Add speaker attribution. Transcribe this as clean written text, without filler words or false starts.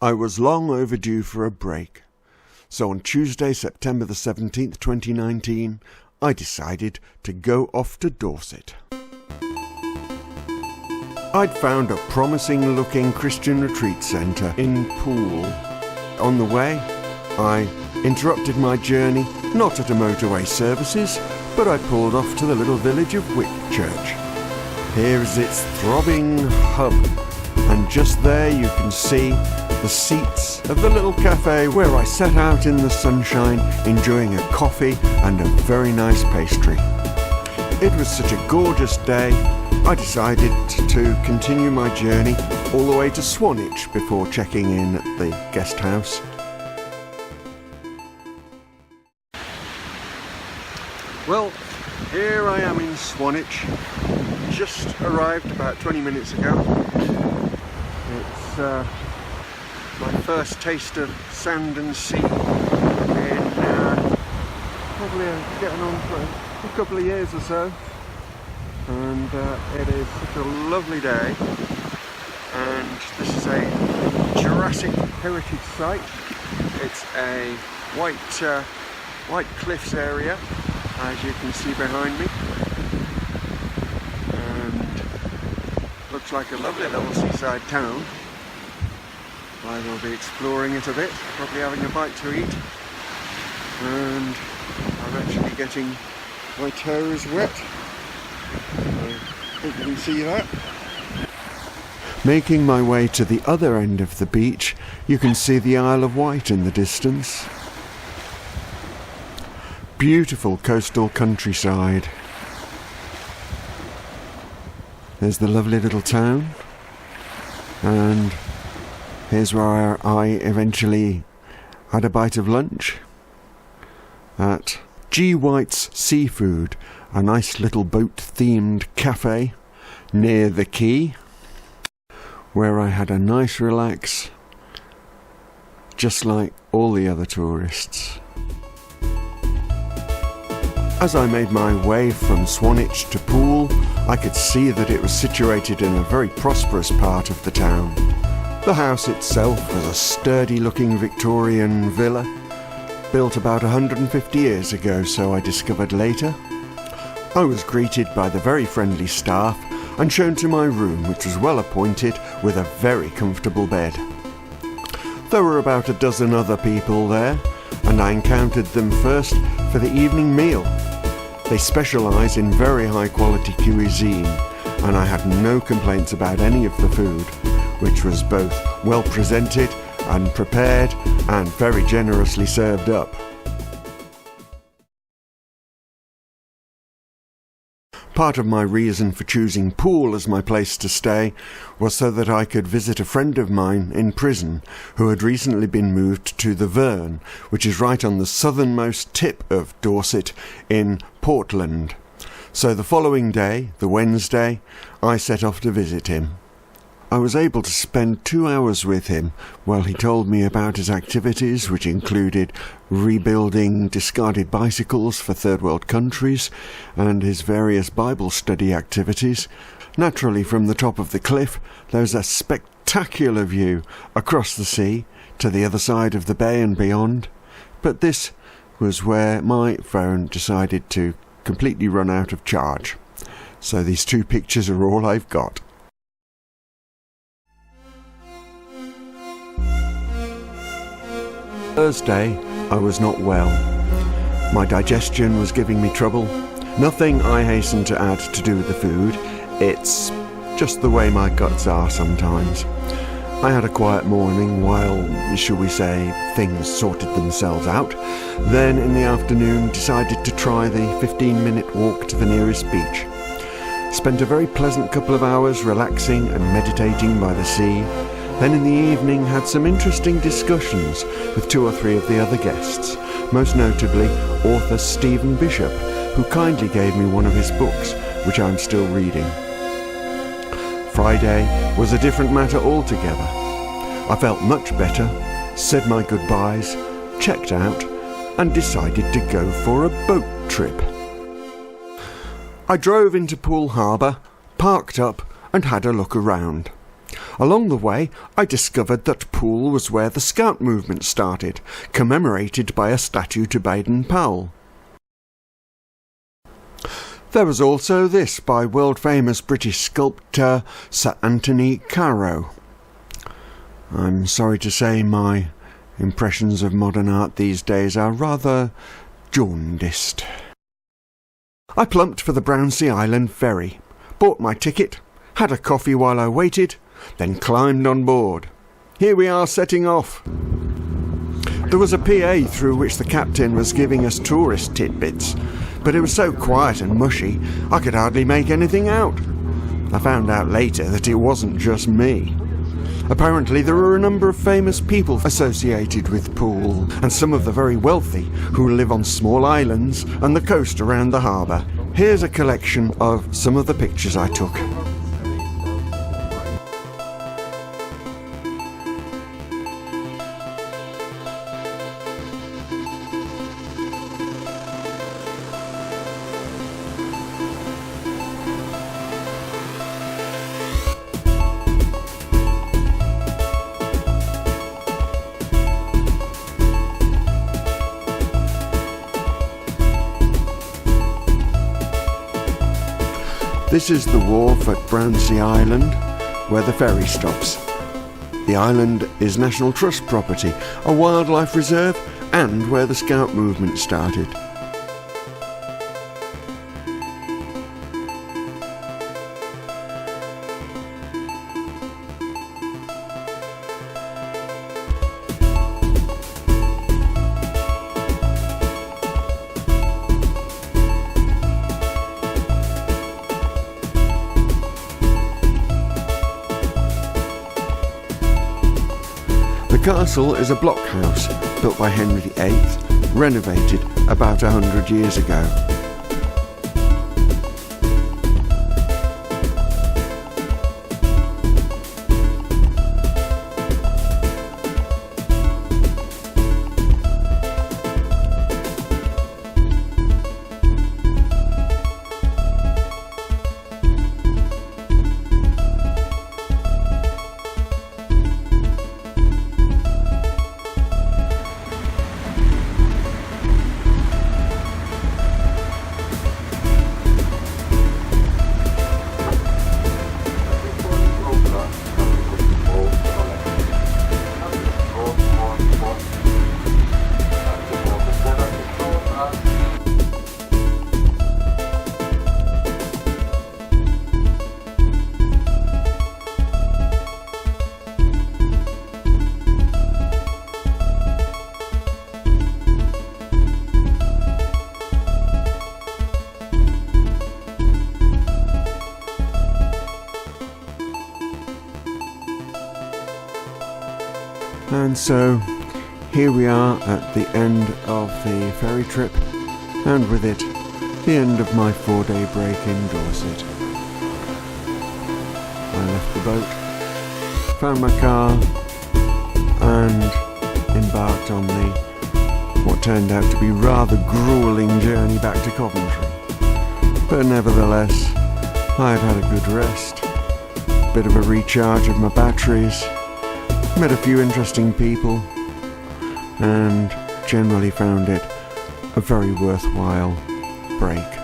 Speaker 1: I was long overdue for a break, so on Tuesday, September the 17th, 2019, I decided to go off to Dorset. I'd found a promising-looking Christian retreat centre in Poole. On the way, I interrupted my journey, not at a motorway services, but I pulled off to the little village of Whitchurch. Here is its throbbing hub, and just there you can see the seats of the little cafe where I sat out in the sunshine enjoying a coffee and a very nice pastry. It was such a gorgeous day, I decided to continue my journey all the way to Swanage before checking in at the guest house. Well, here I am in Swanage, just arrived about 20 minutes ago. It's my first taste of sand and sea in probably getting on for a couple of years or so, and it is such a lovely day, and this is a Jurassic heritage site. It's a white cliffs area, as you can see behind me, and looks like a lovely little seaside town. I will be exploring it a bit, probably having a bite to eat, and I'm actually getting my toes wet. I hope you can see that. Making my way to the other end of the beach, you can see the Isle of Wight in the distance. Beautiful coastal countryside. There's the lovely little town, and here's where I eventually had a bite of lunch at G. White's Seafood, a nice little boat-themed cafe near the quay, where I had a nice relax, just like all the other tourists. As I made my way from Swanage to Poole, I could see that it was situated in a very prosperous part of the town. The house itself was a sturdy-looking Victorian villa, built about 150 years ago, so I discovered later. I was greeted by the very friendly staff and shown to my room, which was well appointed with a very comfortable bed. There were about a dozen other people there, and I encountered them first for the evening meal. They specialise in very high-quality cuisine, and I had no complaints about any of the food, which was both well presented and prepared and very generously served up. Part of my reason for choosing Poole as my place to stay was so that I could visit a friend of mine in prison who had recently been moved to the Verne, which is right on the southernmost tip of Dorset in Portland. So the following day, the Wednesday, I set off to visit him. I was able to spend 2 hours with him while he told me about his activities, which included rebuilding discarded bicycles for third world countries and his various Bible study activities. Naturally, from the top of the cliff, there's a spectacular view across the sea to the other side of the bay and beyond. But this was where my phone decided to completely run out of charge. So these two pictures are all I've got. Thursday, I was not well. My digestion was giving me trouble. Nothing, I hasten to add, to do with the food. It's just the way my guts are sometimes. I had a quiet morning while, shall we say, things sorted themselves out. Then in the afternoon decided to try the 15-minute walk to the nearest beach. Spent a very pleasant couple of hours relaxing and meditating by the sea. Then in the evening had some interesting discussions with 2 or 3 of the other guests, most notably author Stephen Bishop, who kindly gave me one of his books, which I'm still reading. Friday was a different matter altogether. I felt much better, said my goodbyes, checked out, and decided to go for a boat trip. I drove into Poole Harbour, parked up, and had a look around. Along the way, I discovered that Poole was where the Scout movement started, commemorated by a statue to Baden-Powell. There was also this by world-famous British sculptor Sir Anthony Caro. I'm sorry to say my impressions of modern art these days are rather jaundiced. I plumped for the Brownsea Island ferry, bought my ticket, had a coffee while I waited, then climbed on board. Here we are setting off. There was a PA through which the captain was giving us tourist tidbits, but it was so quiet and mushy I could hardly make anything out. I found out later that it wasn't just me. Apparently there are a number of famous people associated with Poole, and some of the very wealthy who live on small islands and the coast around the harbour. Here's a collection of some of the pictures I took. This is the wharf at Brownsea Island, where the ferry stops. The island is National Trust property, a wildlife reserve, and where the Scout movement started. The castle is a blockhouse built by Henry VIII, renovated about 100 years ago. And so here we are at the end of the ferry trip, and with it the end of my 4-day break in Dorset. I left the boat, found my car, and embarked on what turned out to be rather gruelling journey back to Coventry. But nevertheless, I had had a good rest, bit of a recharge of my batteries, met a few interesting people, and generally found it a very worthwhile break.